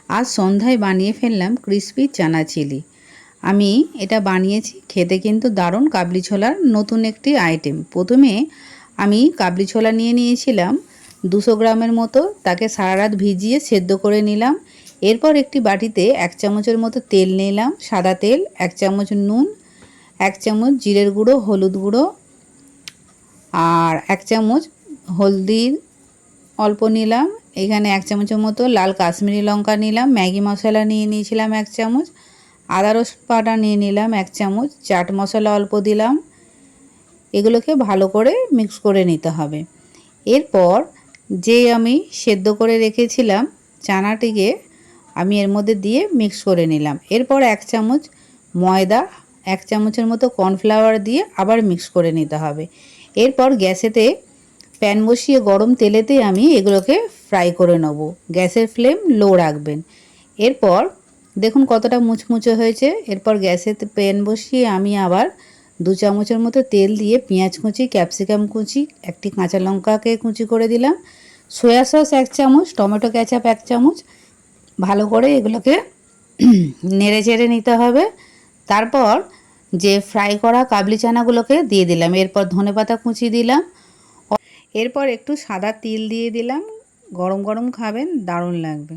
আজ সন্ধ্যায় বানিয়ে ফেললাম ক্রিসপি চানা চিলি। আমি এটা বানিয়েছি, খেতে কিন্তু দারুণ কাবলি ছোলার নতুন একটি আইটেম। প্রথমে আমি কাবলি ছোলা নিয়ে নিয়েছিলাম 200 গ্রামের মতো, তাকে সারা রাত ভিজিয়ে সেদ্ধ করে নিলাম। এরপর একটি বাটিতে 1 চামচের মতো তেল নিলাম, সাদা তেল, 1 চামচ নুন, 1 চামচ জিরের গুঁড়ো, হলুদ গুঁড়ো আর 1 চামচ হলদির অল্প নিলাম। এখানে 1 চামচের মতো লাল কাশ্মীরি লঙ্কা নিলাম, ম্যাগি মশলা নিয়ে নিয়েছিলাম 1 চামচ, আদা রসুন বাটা নিয়ে নিলাম 1 চামচ, চাট মশলা অল্প দিলাম। এগুলোকে ভালো করে মিক্স করে নিতে হবে। এরপর যে আমি সেদ্ধ করে রেখেছিলাম চানাটিকে আমি এর মধ্যে দিয়ে মিক্স করে নিলাম। এরপর 1 চামচ ময়দা, 1 চামচের মতো কর্নফ্লাওয়ার দিয়ে আবার মিক্স করে নিতে হবে। এরপর গ্যাসেতে প্যান বসিয়ে গরম তেলেতে আমি এগুলোকে ফ্রাই করে নেব। গ্যাসের ফ্লেম লো রাখবেন। এরপর দেখুন কতটা মুচমুচে হয়েছে। এরপর গ্যাসেতে প্যান বসিয়ে আমি আবার 2 চামচের মতো তেল দিয়ে পেঁয়াজ কুচি, ক্যাপসিকাম কুচি, একটি কাঁচা লঙ্কাকে কুচি করে দিলাম, সয়া সস 1 চামচ, টমেটো কেচাপ 1 চামচ, ভালো করে এগুলোকে নেড়ে চেড়ে নিতে হবে। তারপর যে ফ্রাই করা কাবলি চানাগুলোকে দিয়ে দিলাম। এরপর ধনেপাতা কুচি দিলাম। এরপর একটু সাদা তিল দিয়ে দিলাম। গরম গরম খাবেন, দারুণ লাগবে।